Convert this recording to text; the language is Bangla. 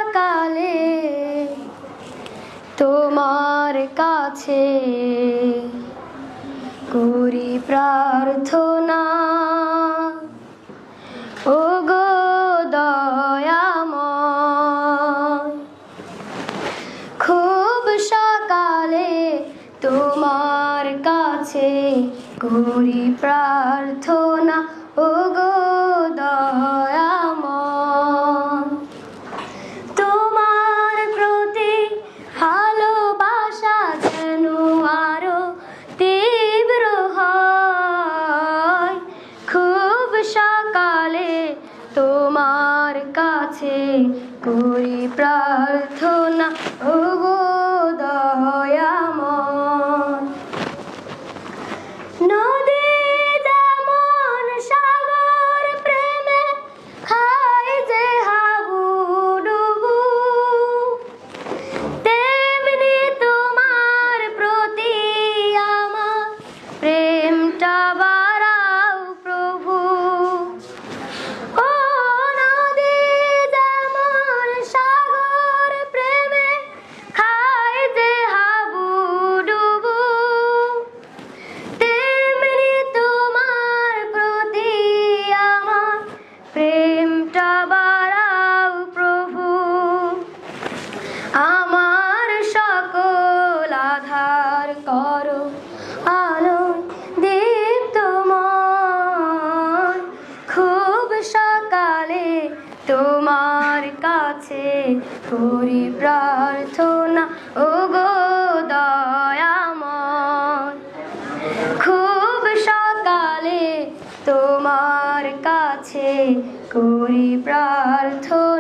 সকালে তোমার কাছে করি প্রার্থনা, ওগো দয়াময়। খুব সকালে তোমার কাছে করি প্রার্থনা, ওগো দয়াময়। তোমার প্রতি ভালোবাসা যেন আরো তীব্র হয়। খুব সকালে তোমার কাছে করি প্রার্থনা, ওগো দয়াময়। নদী যেমন সাগর প্রেমে খায় যে হাবুডুবু, তেমনি তোমার প্রতি আমার প্রেমটা বাড়াও প্রভু। ও নদী যেমন সাগর প্রেমে খায় যে হাবুডুবু, তেমনি তোমার প্রতি আমার প্রেমটা বাড়াও প্রভু। আমার সকল আধার করো আলোয় দীপ্তময়। খুব সকালে তোমার কাছে করি প্রার্থনা, ওগো দয়াময়। খুব সকালে তোমার কাছে করি প্রার্থনা।